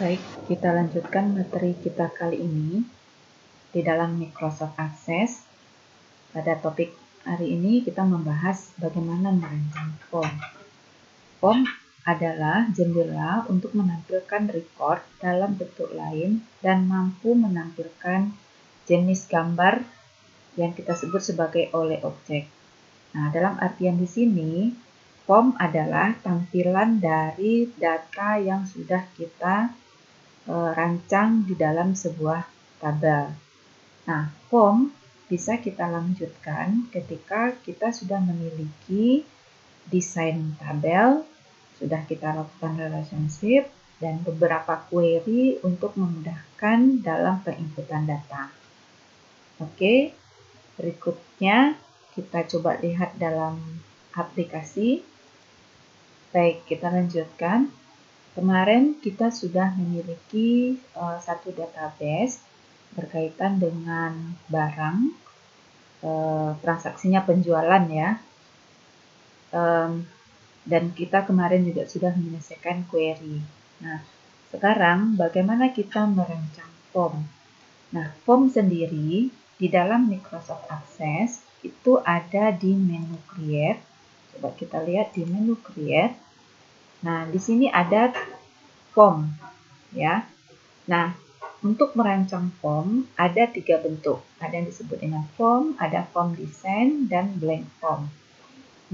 Baik, kita lanjutkan materi kita kali ini di dalam Microsoft Access. Pada topik hari ini kita membahas bagaimana merancang form. Form adalah jendela untuk menampilkan record dalam bentuk lain dan mampu menampilkan jenis gambar yang kita sebut sebagai oleh objek. Nah, dalam artian di sini, form adalah tampilan dari data yang sudah kita rancang di dalam sebuah tabel. Nah, form bisa kita lanjutkan ketika kita sudah memiliki desain tabel, sudah kita lakukan relationship, dan beberapa query untuk memudahkan dalam penginputan data. Oke, berikutnya kita coba lihat dalam aplikasi. Baik, kita lanjutkan. Kemarin kita sudah memiliki satu database berkaitan dengan barang, transaksinya penjualan ya. Dan kita kemarin juga sudah menyelesaikan query. Nah, sekarang bagaimana kita merancang form? Nah, form sendiri di dalam Microsoft Access itu ada di menu Create. Coba kita lihat di menu Create. Nah, di sini ada form, ya. Nah, untuk merancang form ada 3 bentuk. Ada yang disebut dengan form, ada form design, dan blank form.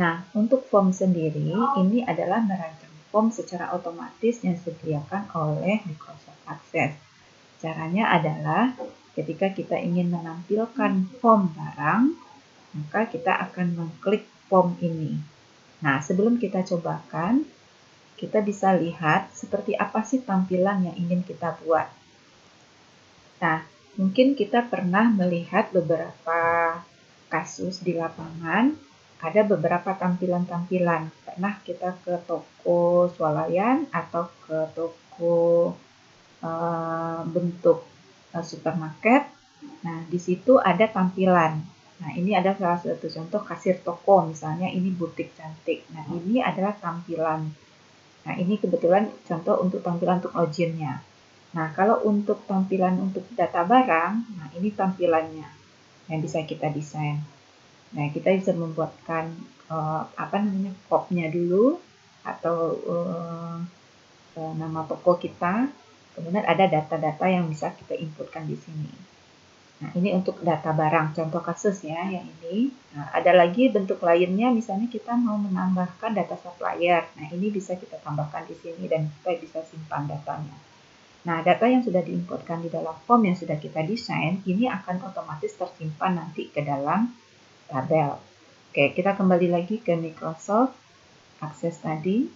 Nah, untuk form sendiri, ini adalah merancang form secara otomatis yang disediakan oleh Microsoft Access. Caranya adalah ketika kita ingin menampilkan form barang, maka kita akan mengklik form ini. Nah, sebelum kita cobakan, kita bisa lihat seperti apa sih tampilan yang ingin kita buat. Nah, mungkin kita pernah melihat beberapa kasus di lapangan, ada beberapa tampilan-tampilan. Pernah kita ke toko swalayan atau ke toko bentuk supermarket. Nah, di situ ada tampilan. Nah, ini ada salah satu contoh kasir toko, misalnya ini butik cantik. Nah, ini adalah tampilan. Nah, ini kebetulan contoh untuk tampilan untuk loginnya. Nah, kalau untuk tampilan untuk data barang, nah ini tampilannya yang bisa kita desain. Nah, kita bisa membuatkan pop-nya dulu atau nama toko kita. Kemudian ada data-data yang bisa kita inputkan di sini. Nah, ini untuk data barang, contoh kasus ya yang ini. Nah, ada lagi bentuk lainnya, misalnya kita mau menambahkan data supplier. Nah, ini bisa kita tambahkan di sini dan kita bisa simpan datanya. Nah, data yang sudah diinputkan di dalam form yang sudah kita desain, ini akan otomatis tersimpan nanti ke dalam tabel. Oke, kita kembali lagi ke Microsoft Access tadi.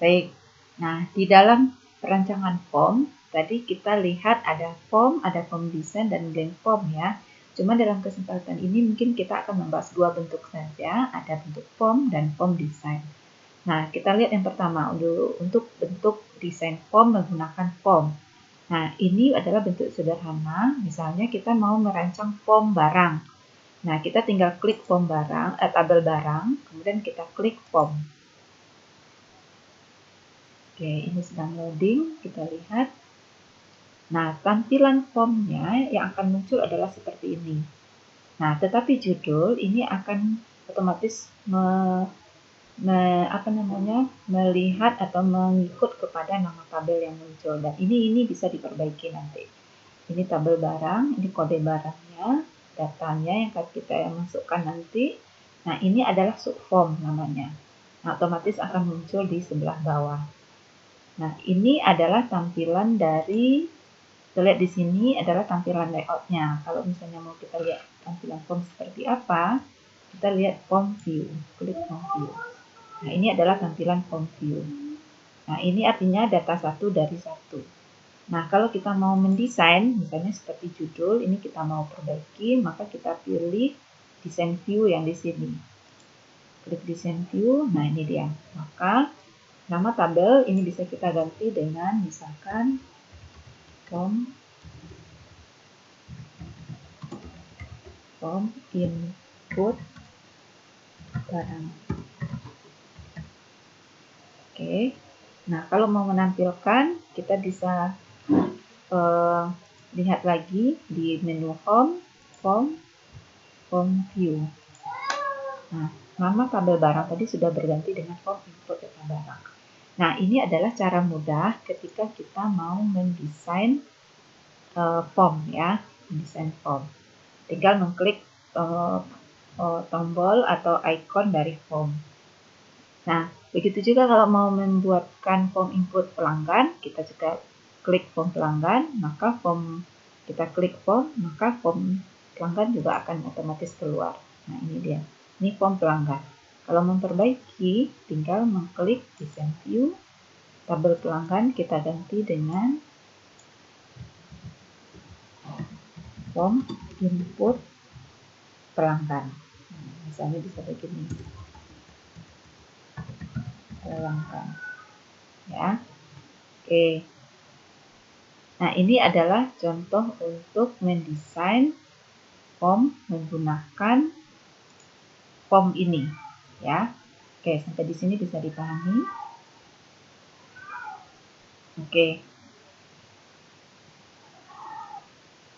Baik, nah di dalam perancangan form, tadi kita lihat ada form design, dan blank form ya. Cuma dalam kesempatan ini mungkin kita akan membahas dua bentuk saja, ada bentuk form dan form design. Nah, kita lihat yang pertama dulu untuk bentuk desain form menggunakan form. Nah, ini adalah bentuk sederhana, misalnya kita mau merancang form barang. Nah, kita tinggal klik form barang, tabel barang, kemudian kita klik form. Oke, ini sedang loading, kita lihat. Nah, tampilan formnya yang akan muncul adalah seperti ini. Nah, tetapi judul ini akan otomatis melihat atau mengikut kepada nama tabel yang muncul, dan ini bisa diperbaiki nanti. Ini tabel barang, ini kode barangnya, datanya yang kita masukkan nanti. Nah, ini adalah subform namanya. Nah, otomatis akan muncul di sebelah bawah. Nah, ini adalah tampilan dari, kita lihat di sini adalah tampilan layoutnya. Kalau misalnya mau kita lihat tampilan form seperti apa, kita lihat form view, klik form view. Nah, ini adalah tampilan form view. Nah, ini artinya data 1 dari 1. Nah, kalau kita mau mendesain, misalnya seperti judul, ini kita mau perbaiki, maka kita pilih design view yang di sini. Klik design view, nah ini dia. Maka nama tabel ini bisa kita ganti dengan misalkan form input barang. Oke. Nah, kalau mau menampilkan kita bisa lihat lagi di menu Home, Form View. Nah, nama tabel barang tadi sudah berganti dengan Form Input Data Barang. Nah, ini adalah cara mudah ketika kita mau mendesain form ya, mendesain form. Tinggal mengklik tombol atau ikon dari form. Nah, begitu juga kalau mau membuatkan form input pelanggan, kita juga klik form pelanggan, maka kita klik form, maka form pelanggan juga akan otomatis keluar. Nah, ini dia. Ini form pelanggan. Kalau memperbaiki, tinggal mengklik Design View, tabel pelanggan kita ganti dengan form input pelanggan. Nah, misalnya bisa begini. Pelanggan. Ya. Oke. Nah, ini adalah contoh untuk mendesain form menggunakan form ini, ya. Oke, sampai di sini bisa dipahami. Oke.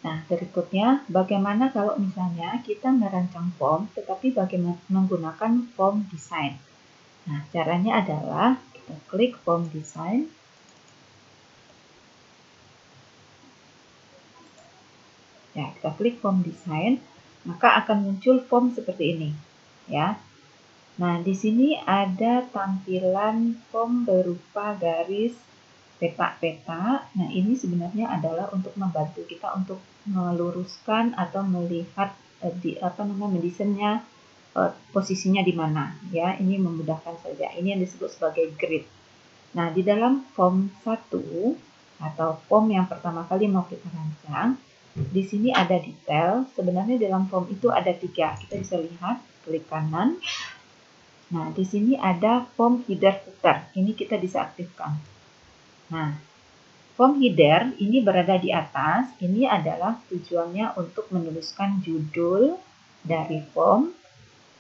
Nah, berikutnya bagaimana kalau misalnya kita merancang form tetapi bagaimana menggunakan form design. Nah, caranya adalah kita klik form design. Ya, kita klik form design, maka akan muncul form seperti ini, ya. Nah, di sini ada tampilan form berupa garis peta-peta. Nah, ini sebenarnya adalah untuk membantu kita untuk meluruskan atau melihat mendesainnya posisinya di mana, ya. Ini memudahkan saja. Ini yang disebut sebagai grid. Nah, di dalam form 1 atau form yang pertama kali mau kita rancang, di sini ada detail. Sebenarnya dalam form itu ada 3. Kita bisa lihat, klik kanan. Nah, di sini ada form header footer. Ini kita bisa aktifkan. Nah, form header ini berada di atas. Ini adalah tujuannya untuk menuliskan judul dari form.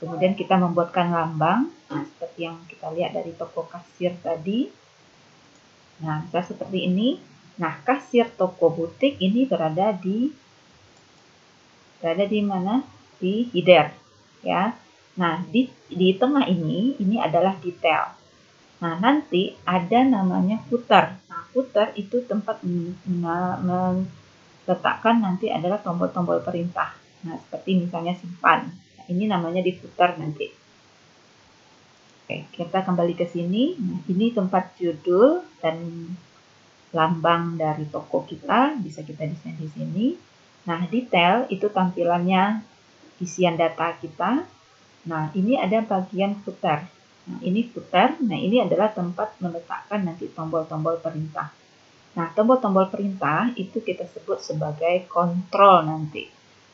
Kemudian kita membuatkan lambang. Nah, seperti yang kita lihat dari toko kasir tadi. Nah, bisa seperti ini. Nah, kasir toko butik ini berada di mana? Di header, ya. Nah, di tengah ini adalah detail. Nah, nanti ada namanya footer. Nah, footer itu tempat meletakkan nanti adalah tombol-tombol perintah. Nah, seperti misalnya simpan. Nah, ini namanya di footer nanti. Oke, kita kembali ke sini. Nah, ini tempat judul dan lambang dari toko kita. Bisa kita desain di sini. Nah, detail itu tampilannya isian data kita. Nah, ini ada bagian footer. Nah, ini footer. Nah, ini adalah tempat meletakkan nanti tombol-tombol perintah. Nah, tombol-tombol perintah itu kita sebut sebagai kontrol nanti.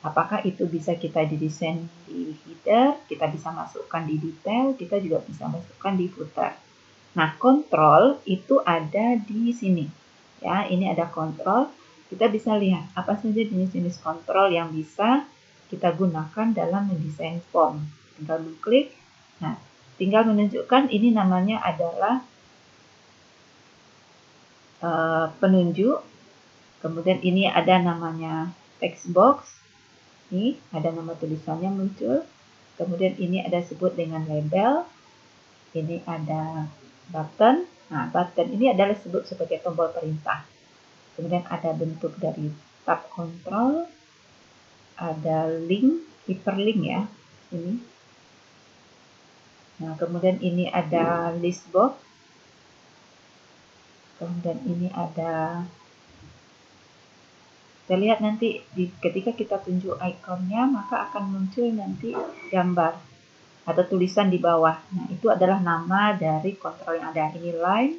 Apakah itu bisa kita didesain di header, kita bisa masukkan di detail, kita juga bisa masukkan di footer. Nah, kontrol itu ada di sini. Ya, ini ada kontrol. Kita bisa lihat apa saja jenis-jenis kontrol yang bisa kita gunakan dalam mendesain form. Tinggal klik. Nah, tinggal menunjukkan ini namanya adalah penunjuk. Kemudian ini ada namanya text box. Ini ada nama tulisannya muncul. Kemudian ini ada sebut dengan label. Ini ada button. Nah, button ini adalah sebut sebagai tombol perintah. Kemudian ada bentuk dari tab control. Ada link, hyperlink ya. Ini. Nah, kemudian ini ada list box. Kemudian ini ada, kita lihat nanti ketika kita tunjuk ikonnya, maka akan muncul nanti gambar atau tulisan di bawah. Nah, itu adalah nama dari kontrol yang ada. Ini line,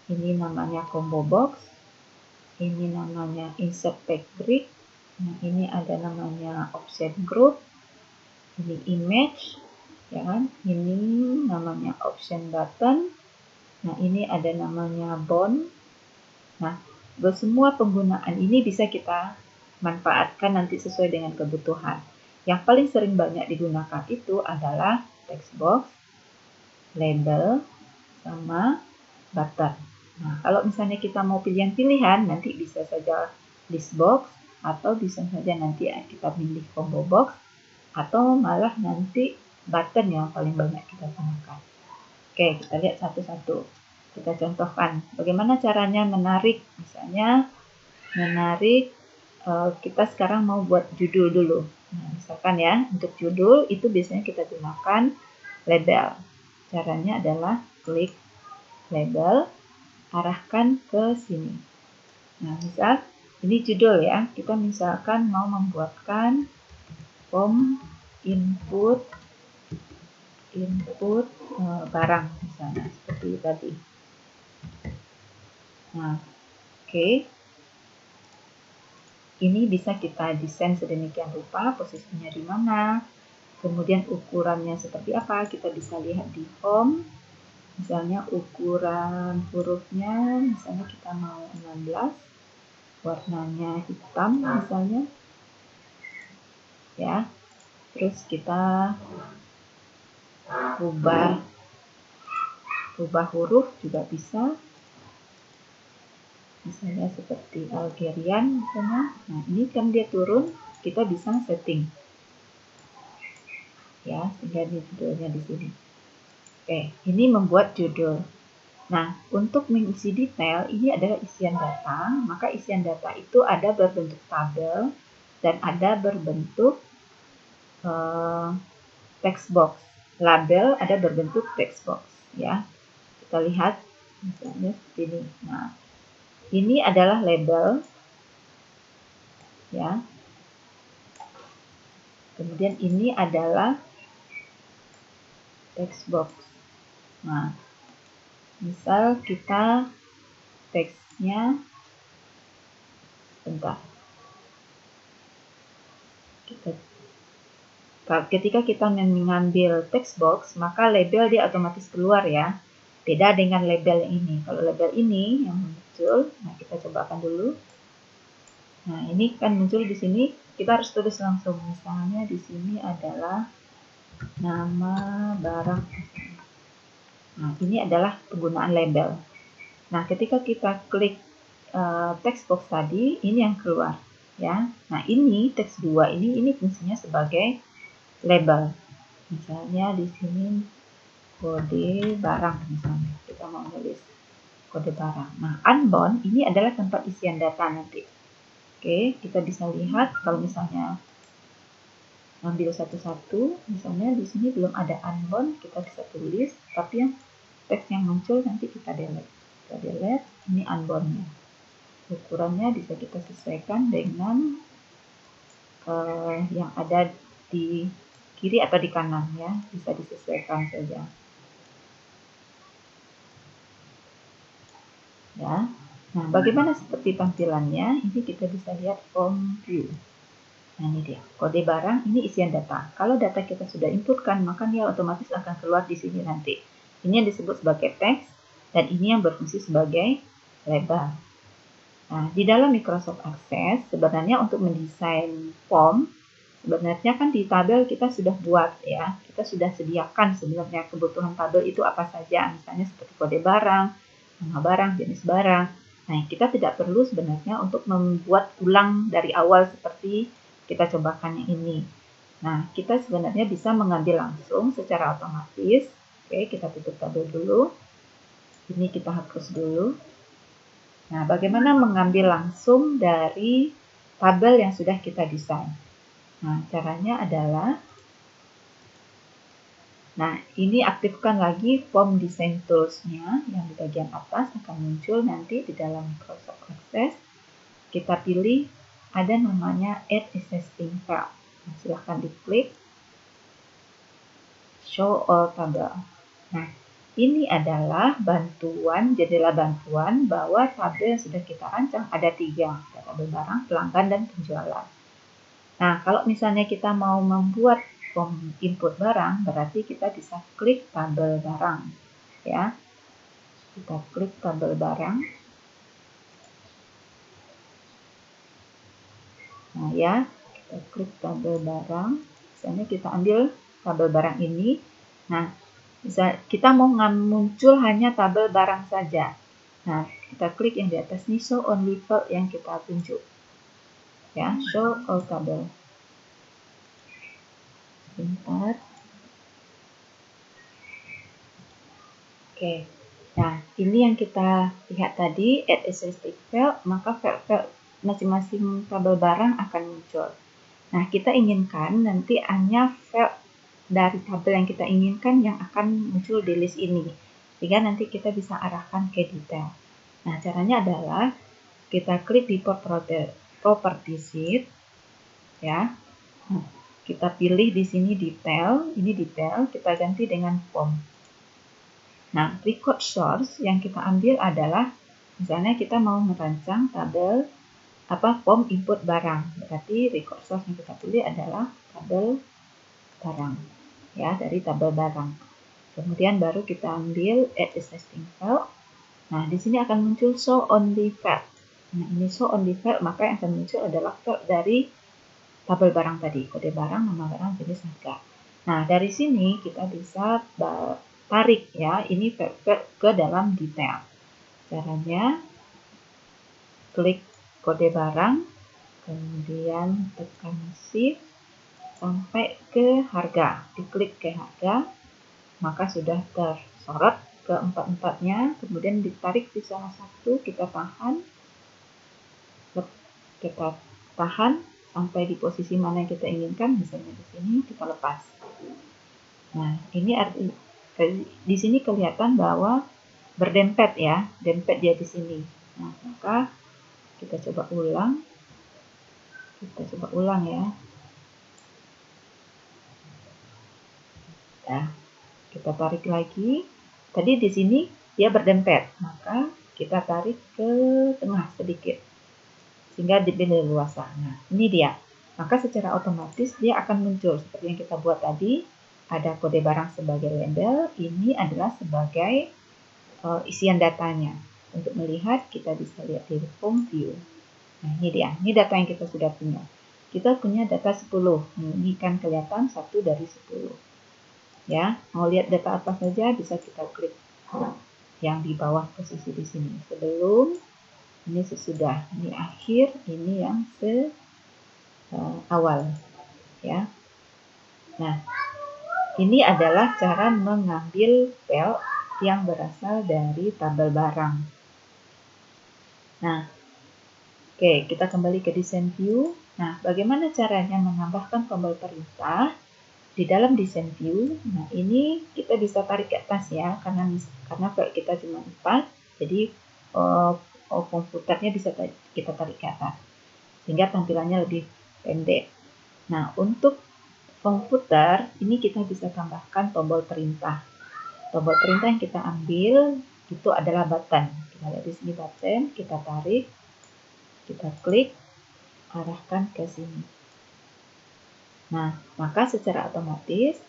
ini namanya combo box, ini namanya insert page grid, nah, ini ada namanya option group, ini image, ya kan? Ini namanya option button. Nah, ini ada namanya bond. Nah, semua penggunaan ini bisa kita manfaatkan nanti sesuai dengan kebutuhan. Yang paling sering banyak digunakan itu adalah text box, label, sama button. Nah, kalau misalnya kita mau pilihan-pilihan, nanti bisa saja list box, atau bisa saja nanti kita pilih combo box, atau malah nanti button yang paling banyak kita gunakan. Oke, kita lihat satu-satu. Kita contohkan bagaimana caranya menarik, misalnya menarik, kita sekarang mau buat judul dulu. Nah, misalkan ya, untuk judul itu biasanya kita gunakan label. Caranya adalah klik label, arahkan ke sini. Nah, misal ini judul ya, kita misalkan mau membuatkan form input barang misalnya seperti tadi. Nah, oke. Ini bisa kita desain sedemikian rupa, posisinya di mana, kemudian ukurannya seperti apa, kita bisa lihat di home. Misalnya ukuran hurufnya, misalnya kita mau 16, warnanya hitam misalnya. Ya. Terus kita rubah huruf juga bisa. Misalnya seperti Algerian misalnya. Nah, ini kan dia turun, kita bisa setting. Ya, sehingga di judulnya di sini. Oke, ini membuat judul. Nah, untuk mengisi detail, ini adalah isian data. Maka isian data itu ada berbentuk tabel dan ada berbentuk text box. Label ada berbentuk text box. Ya, kita lihat misalnya seperti ini. Nah, ini adalah label. Ya. Kemudian ini adalah text box. Nah, misal kita teksnya, bentar. Ketika kita mengambil text box, maka label dia otomatis keluar ya. Beda dengan label yang ini. Kalau label ini yang muncul, nah kita cobakan dulu. Nah, ini kan muncul di sini, kita harus tulis langsung. Misalnya di sini adalah nama barang. Nah, ini adalah penggunaan label. Nah, ketika kita klik text box tadi, ini yang keluar, ya. Nah, ini teks 2 ini fungsinya sebagai label. Misalnya di sini kode barang misalnya. Kita mau nulis kode barang. Nah, unbound ini adalah tempat isian data nanti. Oke, kita bisa lihat kalau misalnya ambil satu-satu, misalnya di sini belum ada unbound, kita bisa tulis, tapi yang teks yang muncul nanti kita delete. Kita delete, ini unbound-nya. Ukurannya bisa kita sesuaikan dengan yang ada di kiri atau di kanan ya, bisa disesuaikan saja. Ya. Nah, bagaimana seperti tampilannya? Ini kita bisa lihat form view. Nah, ini dia. Kode barang, ini isian data. Kalau data kita sudah inputkan, maka dia otomatis akan keluar di sini nanti. Ini yang disebut sebagai teks, dan ini yang berfungsi sebagai label. Nah, di dalam Microsoft Access, sebenarnya untuk mendesain form, sebenarnya kan di tabel kita sudah buat ya. Kita sudah sediakan sebenarnya kebutuhan tabel itu apa saja. Misalnya seperti kode barang, nama barang, jenis barang. Nah, kita tidak perlu sebenarnya untuk membuat ulang dari awal seperti kita cobakan yang ini. Nah, kita sebenarnya bisa mengambil langsung secara otomatis. Oke, kita tutup tabel dulu. Ini kita hapus dulu. Nah, bagaimana mengambil langsung dari tabel yang sudah kita desain? Nah, caranya adalah, nah ini aktifkan lagi form design tools-nya yang di bagian atas akan muncul nanti di dalam Microsoft Access. Kita pilih ada namanya Add Existing File. Nah, silahkan diklik Show All Table. Nah, ini adalah bantuan, jendela bantuan bahwa tabel yang sudah kita rancang ada 3, tabel barang, pelanggan, dan penjualan. Nah, kalau misalnya kita mau membuat form input barang, berarti kita bisa klik tabel barang, ya. Kita klik tabel barang. Nah, ya, kita klik tabel barang. Misalnya kita ambil tabel barang ini. Nah, kita mau muncul hanya tabel barang saja. Nah, kita klik yang di atas nih, show only file yang kita tunjuk. Ya, show all table. Sebentar. Oke. Nah, ini yang kita lihat tadi, add existing file, maka file-file masing-masing tabel barang akan muncul. Nah, kita inginkan nanti hanya file dari tabel yang kita inginkan yang akan muncul di list ini. Sehingga nanti kita bisa arahkan ke detail. Nah, caranya adalah kita klik di property sheet, ya. Nah, kita pilih di sini detail, ini detail, kita ganti dengan form. Nah, record source yang kita ambil adalah, misalnya kita mau merancang tabel form input barang. Berarti record source yang kita pilih adalah tabel barang, ya, dari tabel barang. Kemudian baru kita ambil add existing file. Nah, di sini akan muncul show only file. Nah, ini show only file, maka yang akan muncul adalah file dari tabel barang tadi, kode barang, nama barang, jenis harga. Nah, dari sini kita bisa tarik ya, ini file ke dalam detail. Caranya, klik kode barang, kemudian tekan shift sampai ke harga. Diklik ke harga, maka sudah tersorot ke empat-empatnya, kemudian ditarik di salah satu, kita tahan sampai di posisi mana yang kita inginkan, misalnya di sini kita lepas. Nah, ini di sini kelihatan bahwa berdempet ya, dempet dia di sini. Nah, maka kita coba ulang ya. Nah, kita tarik lagi. Tadi di sini dia berdempet, maka kita tarik ke tengah sedikit sehingga dipilih luas. Nah, ini dia. Maka secara otomatis dia akan muncul seperti yang kita buat tadi. Ada kode barang sebagai label, ini adalah sebagai isian datanya. Untuk melihat, kita bisa lihat di form view. Nah, ini dia. Ini data yang kita sudah punya. Kita punya data 10. Ini kan kelihatan 1 dari 10. Ya, mau lihat data apa saja bisa kita klik yang di bawah posisi di sini. Sebelum, ini sesudah, ini akhir, ini yang awal. Ya. Nah, ini adalah cara mengambil file yang berasal dari tabel barang. Nah, oke, kita kembali ke desain view. Nah, bagaimana caranya menambahkan tombol perintah di dalam desain view? Nah, ini kita bisa tarik ke atas ya, karena file kita cuma 4, jadi komputernya bisa kita tarik ke atas, sehingga tampilannya lebih pendek. Nah, untuk komputer, ini kita bisa tambahkan tombol perintah. Tombol perintah yang kita ambil itu adalah button. Kita lihat di sini button, kita tarik, kita klik, arahkan ke sini. Nah, maka secara otomatis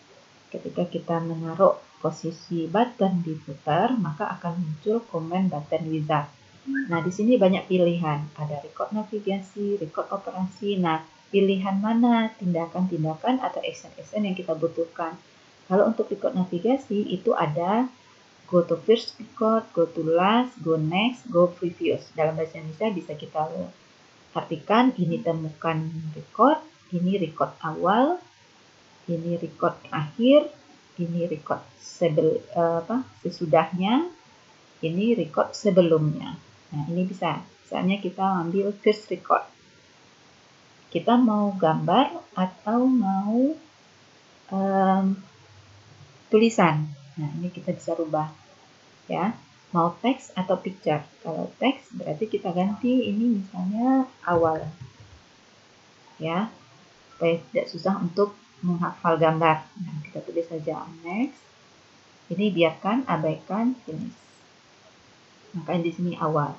ketika kita menaruh posisi button di footer, maka akan muncul command button wizard. Nah, di sini banyak pilihan. Ada record navigasi, record operasi. Nah, pilihan mana tindakan-tindakan atau action-action yang kita butuhkan. Kalau untuk record navigasi itu ada go to first record, go to last, go next, go previous. Dalam bahasa Indonesia bisa kita artikan ini temukan record, ini record awal, ini record akhir, ini record sesudahnya, ini record sebelumnya. Nah, ini bisa. Misalnya kita ambil first record. Kita mau gambar atau mau tulisan. Nah, ini kita bisa rubah. Ya, mau teks atau picture. Kalau teks berarti kita ganti ini misalnya awal. Ya, supaya tidak susah untuk menghafal gambar. Nah, kita tulis saja next. Ini biarkan, abaikan, finish. Maka di sini awal.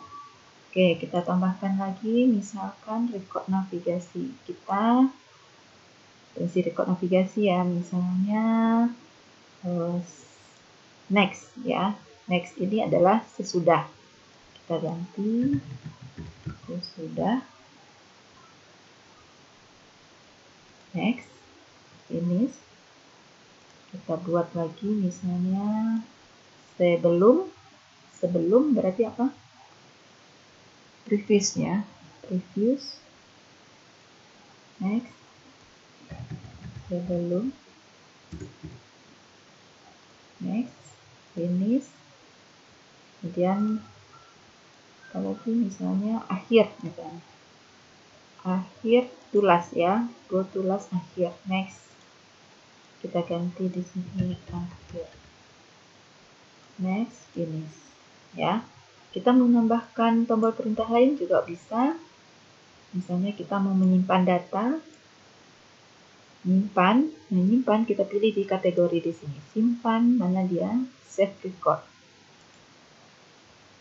Oke, kita tambahkan lagi misalkan record navigasi. Kita isi record navigasi ya, misalnya next ya. Next ini adalah sesudah. Kita ganti sesudah. Next, finish. Kita buat lagi misalnya sebelum berarti apa? previous ya, previous, next, sebelum, next, finish, kemudian apalagi misalnya akhir, misalnya akhir tulas ya, go tulas akhir, next, kita ganti di sini akhir, next, finish ya. Kita menambahkan tombol perintah lain juga bisa. Misalnya kita mau menyimpan data, menyimpan kita pilih di kategori di sini, simpan, mana dia, save record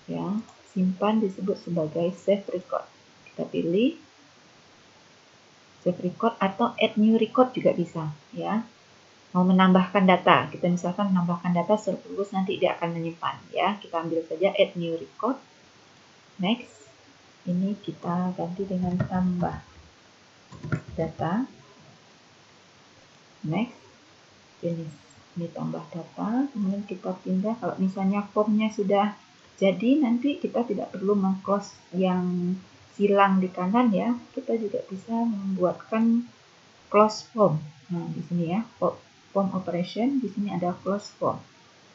ya, simpan disebut sebagai save record, kita pilih save record atau add new record juga bisa ya. Mau menambahkan data, kita misalkan menambahkan data terus nanti dia akan menyimpan ya, kita ambil saja add new record, next, ini kita ganti dengan tambah data, next, finish, ini tambah data, kemudian kita pindah. Kalau misalnya formnya sudah jadi, nanti kita tidak perlu meng-close yang silang di kanan ya, kita juga bisa membuatkan close form. Nah di sini ya, form operation, di sini ada close form.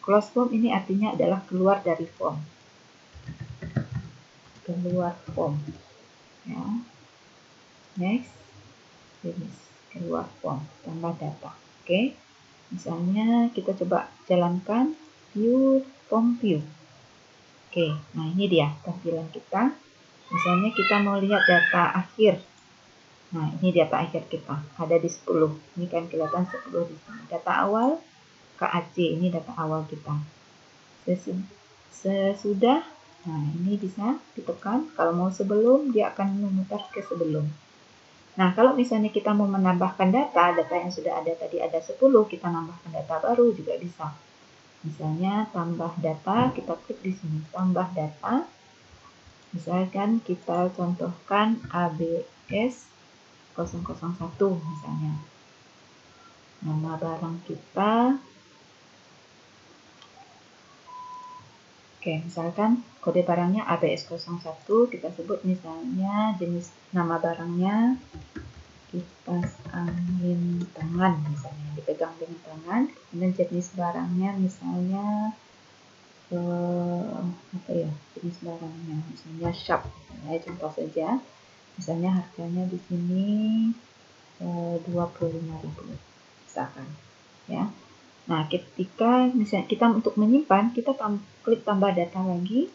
Close form ini artinya adalah keluar dari form. Keluar form. Ya. Next, finish, keluar form, tambah data. Oke. Misalnya kita coba jalankan view form view. Oke, nah ini dia tampilan kita. Misalnya kita mau lihat data akhir. Nah, ini data akhir kita, ada di 10. Ini kan kelihatan 10 di sini. Data awal KAC, ini data awal kita. Sesudah, nah ini bisa ditekan. Kalau mau sebelum, dia akan memutar ke sebelum. Nah, kalau misalnya kita mau menambahkan data yang sudah ada tadi ada 10, kita nambahkan data baru juga bisa. Misalnya tambah data, kita klik di sini, tambah data. Misalkan kita contohkan ABS 001 misalnya. Nama barang kita. Oke, misalkan kode barangnya ABS 01, kita sebut misalnya jenis nama barangnya kipas angin tangan misalnya, dipegang dengan tangan. Kemudian jenis barangnya misalnya jenis barangnya misalnya Sharp ya, contoh saja. Misalnya harganya di sini 25.000 misalkan ya. Nah, ketika misalnya kita untuk menyimpan, kita klik tambah data lagi.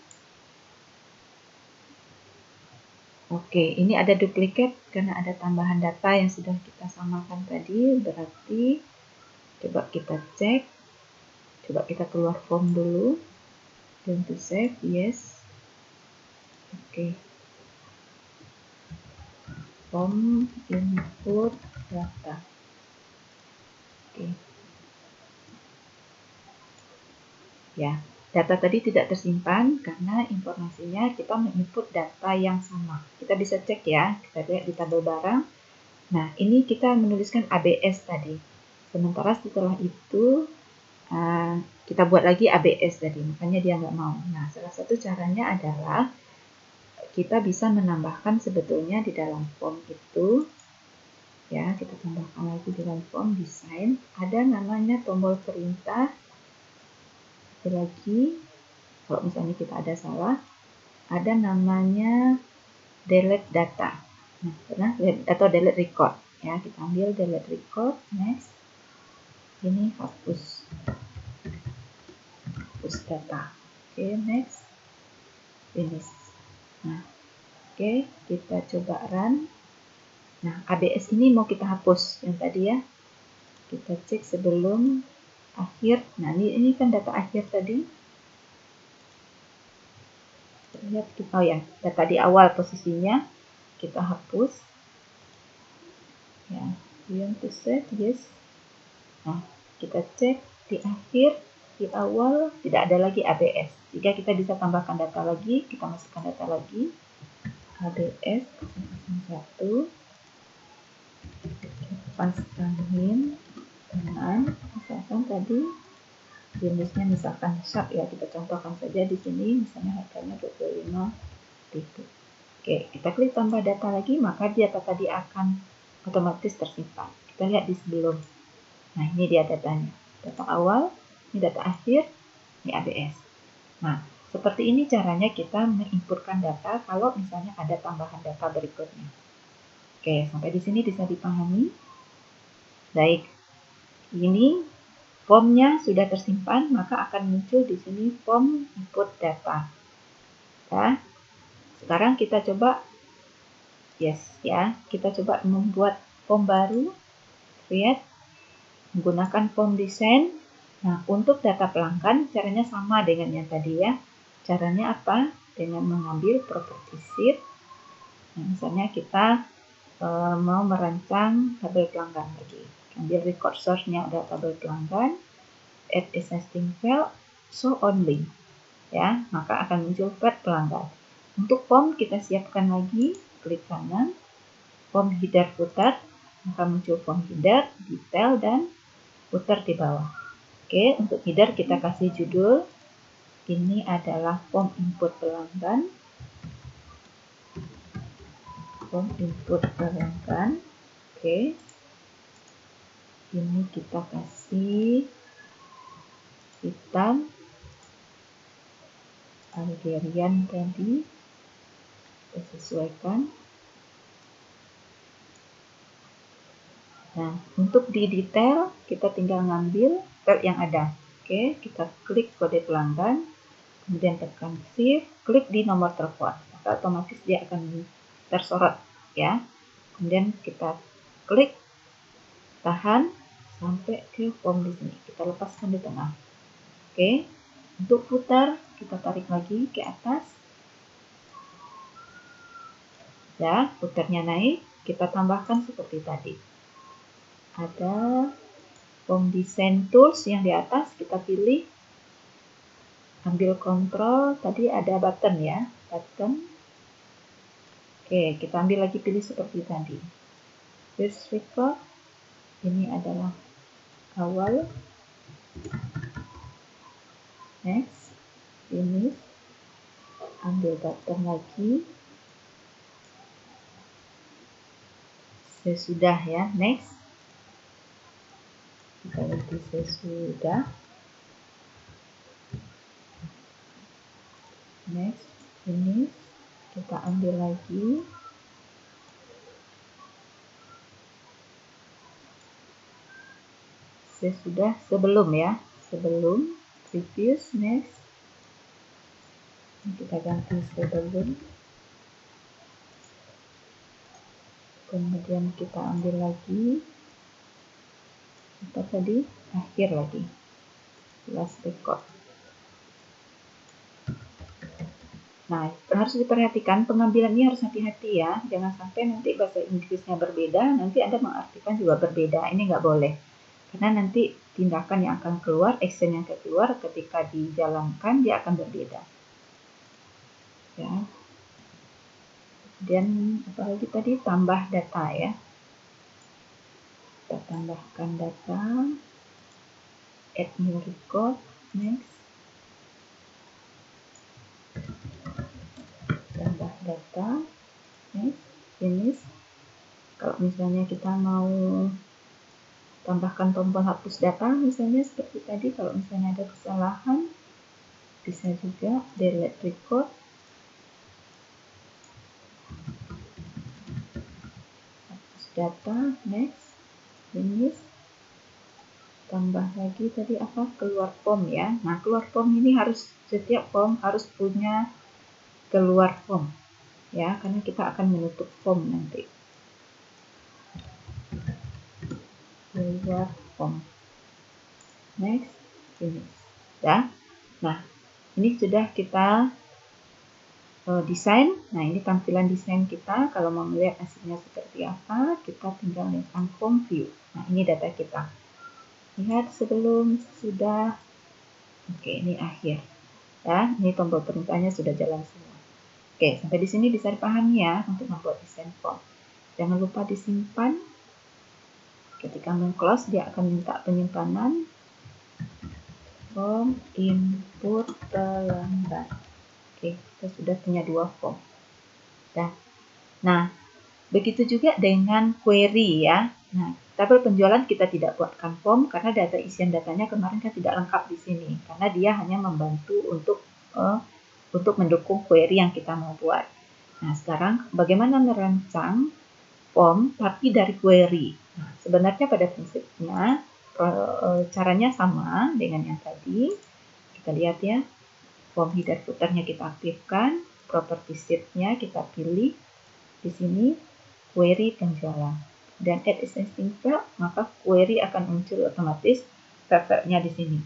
Oke, ini ada duplikat karena ada tambahan data yang sudah kita samakan tadi. Berarti coba kita cek. Coba kita keluar form dulu. Dan to save, yes. Oke. Form input data. Oke. Ya, data tadi tidak tersimpan karena informasinya kita menginput data yang sama. Kita bisa cek ya, kita lihat di tabel barang. Nah, ini kita menuliskan ABS tadi. Sementara setelah itu kita buat lagi ABS tadi, makanya dia nggak mau. Nah, salah satu caranya adalah kita bisa menambahkan sebetulnya di dalam form itu, ya kita tambahkan lagi di dalam form desain, ada namanya tombol perintah. Satu lagi, kalau misalnya kita ada salah, ada namanya delete data, atau delete record. Ya, kita ambil delete record, next. Ini hapus data. Oke, next, finish. Nah, oke, kita coba run. Nah, ABS ini mau kita hapus yang tadi ya. Kita cek sebelum akhir. Nah, ini kan data akhir tadi. Lihat, oh ya, data di awal posisinya kita hapus. Ya, you want to save, yes. Nah, kita cek di akhir, di awal tidak ada lagi ABS. Jika kita bisa tambahkan data lagi, kita masukkan data lagi. ABS 01 kipas angin tangan, misalkan tadi jenisnya misalkan Sharp ya, kita contohkan saja di sini misalnya harganya 25.000. Oke, kita klik tambah data lagi, maka data tadi akan otomatis tersimpan. Kita lihat di sebelum. Nah, ini dia datanya. Data awal, ini data akhir, ini ABS. Nah, seperti ini caranya kita menginputkan data kalau misalnya ada tambahan data berikutnya. Oke, sampai di sini bisa dipahami. Baik, ini formnya sudah tersimpan, maka akan muncul di sini form input data. Ya, sekarang kita coba, kita coba membuat form baru, create, menggunakan form design. Nah, untuk data pelanggan caranya sama dengan yang tadi ya. Caranya apa? Dengan mengambil property sheet. Nah, misalnya kita mau merancang tabel pelanggan lagi. Ambil record source-nya ada tabel pelanggan, add existing file, show only. Ya, maka akan muncul file pelanggan. Untuk form kita siapkan lagi, klik kanan, form header footer, maka muncul form header, detail, dan footer di bawah. Oke, untuk header kita kasih judul, ini adalah form input pelanggan. Form input pelanggan. Oke. Ini kita kasih hitam Algerian tadi. Kita sesuaikan. Nah, untuk di detail kita tinggal ngambil file yang ada. Oke, kita klik kode pelanggan, kemudian tekan shift, klik di nomor telepon, maka otomatis dia akan tersorot ya. Kemudian kita klik, tahan sampai ke form di sini. Kita lepaskan di tengah. Oke, untuk footer kita tarik lagi ke atas. Ya, footernya naik, kita tambahkan seperti tadi. Ada form design tools yang di atas, kita pilih, ambil kontrol, tadi ada button ya, button. Oke, kita ambil lagi, pilih seperti tadi. First record, ini adalah awal. Next, ini ambil button lagi. Sesudah ya, next. Kita ganti sesudah. Next, ini kita ambil lagi. Sesudah, sebelum ya, sebelum, previous, next. Kita ganti sebelum. Kemudian kita ambil lagi. Apa tadi? Akhir lagi. Last record. Nah, harus diperhatikan pengambilan ini harus hati-hati ya. Jangan sampai nanti bahasa Inggrisnya berbeda, nanti Anda mengartikan juga berbeda. Ini nggak boleh. Karena nanti tindakan yang akan keluar, action yang keluar ketika dijalankan, dia akan berbeda. Ya. Kemudian apalagi tadi? Tambah data ya. Kita tambahkan data. Add new record. Next. Tambah data. Next. Finish. Kalau misalnya kita mau tambahkan tombol hapus data, misalnya seperti tadi, kalau misalnya ada kesalahan, bisa juga delete record. Hapus data. Next. Finish. Tambah lagi tadi apa? Keluar form ya. Nah, keluar form ini harus, setiap form harus punya keluar form ya, karena kita akan menutup form nanti. Keluar form. Next, finish. Ya. Nah, ini sudah kita desain. Nah, ini tampilan desain kita. Kalau mau melihat hasilnya seperti apa, kita tinggal tekan form view. Nah, ini data kita. Lihat sebelum, sudah. Oke, ini akhir. Ya, ini tombol perintahnya sudah jalan semua. Oke, sampai di sini bisa dipahami ya untuk membuat desain form. Jangan lupa disimpan. Ketika meng-close, dia akan minta penyimpanan form input pelanggan. Oke, kita sudah punya 2 form. Nah, begitu juga dengan query ya. Nah, tabel penjualan kita tidak buatkan form karena data isian datanya kemarin kan tidak lengkap di sini karena dia hanya membantu untuk mendukung query yang kita mau buat. Nah, sekarang bagaimana merancang form tapi dari query. Nah, sebenarnya pada prinsipnya caranya sama dengan yang tadi. Kita lihat ya, form header footernya kita aktifkan, property sheet-nya kita pilih di sini query penjualan dan add existing field, maka query akan muncul otomatis field-nya di sini.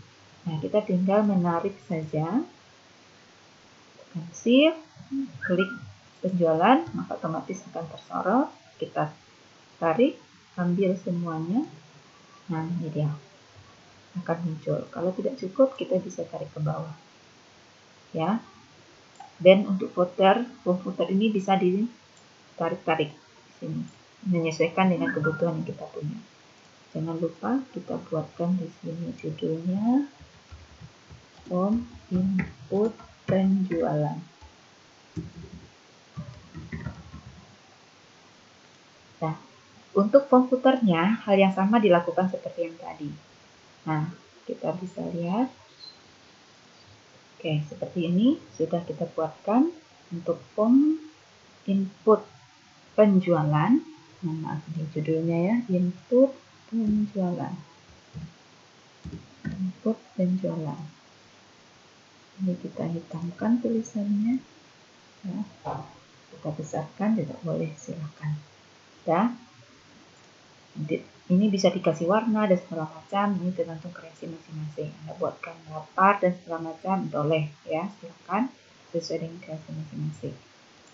Nah, kita tinggal menarik saja, tekan shift, klik penjualan, maka otomatis akan tersorot. Kita tarik, ambil semuanya. Nah, ini dia akan muncul. Kalau tidak cukup, kita bisa tarik ke bawah. Ya. Dan untuk footer, form footer ini bisa ditarik-tarik di sini, menyesuaikan dengan kebutuhan yang kita punya. Jangan lupa kita buatkan di sini judulnya form input penjualan. Nah, untuk form footernya hal yang sama dilakukan seperti yang tadi. Nah, kita bisa lihat. Oke, seperti ini sudah kita buatkan untuk form input penjualan. Maaf, ini judulnya ya, input penjualan. Input penjualan. Ini kita hitamkan tulisannya. Ya, kita besarkan, tidak boleh, silakan. Ya, ini bisa dikasih warna dan segala macam, ini tergantung kreasi masing-masing. Anda buatkan lapar dan segala macam, boleh ya, silakan sesuai dengan kreasi masing-masing.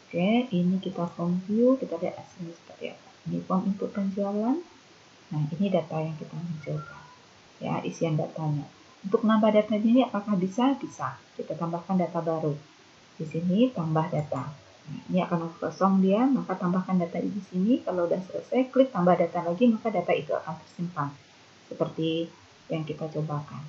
Oke, ini kita form view, kita lihat hasilnya seperti apa. Ini form input penjualan. Nah, ini data yang kita munculkan. Ya, isian datanya. Untuk nambah datanya ini apakah bisa? Bisa. Kita tambahkan data baru. Di sini tambah data. Nah, ini akan kosong dia, maka tambahkan data di sini. Kalau sudah selesai, klik tambah data lagi, maka data itu akan tersimpan. Seperti yang kita cobakan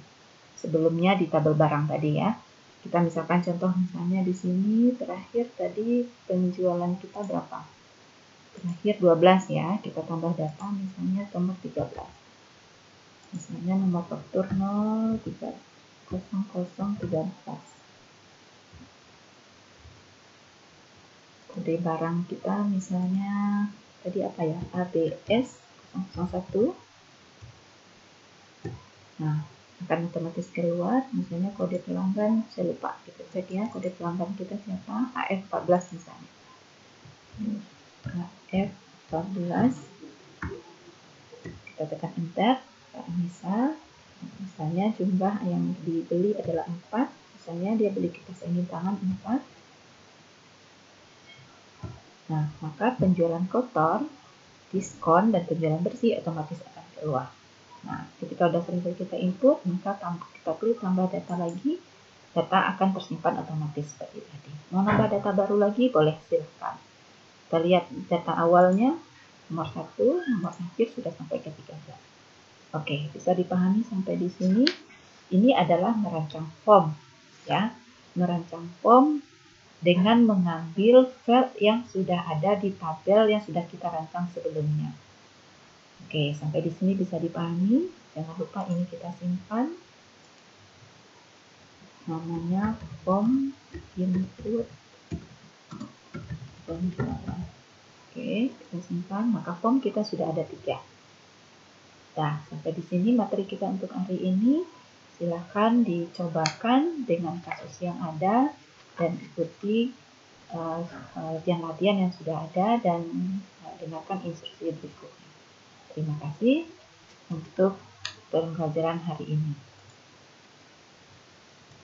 sebelumnya di tabel barang tadi ya. Kita misalkan contoh misalnya di sini terakhir tadi penjualan kita berapa? Terakhir 12 ya. Kita tambah data misalnya nomor 13. Misalnya nomor faktur 030013. Kode barang kita misalnya tadi apa ya, ABS 001. Nah, akan otomatis keluar misalnya kode pelanggan, saya lupa, kita cek ya kode pelanggan kita siapa, AF14 misalnya. AF14, kita tekan enter, bisa misalnya jumlah yang dibeli adalah 4, misalnya dia beli kipas angin tangan 4. Nah, maka penjualan kotor, diskon, dan penjualan bersih otomatis akan keluar. Nah, ketika sudah selesai kita input, maka kita klik tambah data lagi, data akan tersimpan otomatis seperti tadi. Mau nambah data baru lagi, boleh, silahkan. Kita lihat data awalnya, nomor 1, nomor akhir sudah sampai ke 13. Oke, bisa dipahami sampai di sini. Ini adalah merancang form, ya. Merancang form dengan mengambil field yang sudah ada di tabel yang sudah kita rancang sebelumnya. Oke, sampai di sini bisa dipahami. Jangan lupa ini kita simpan. Namanya form input penjualan. Oke, kita simpan. Maka form kita sudah ada 3. Nah, sampai di sini materi kita untuk hari ini. Silahkan dicobakan dengan kasus yang ada dan ikuti latihan-latihan yang sudah ada dan dengarkan instruksi berikutnya. Terima kasih untuk pembelajaran hari ini.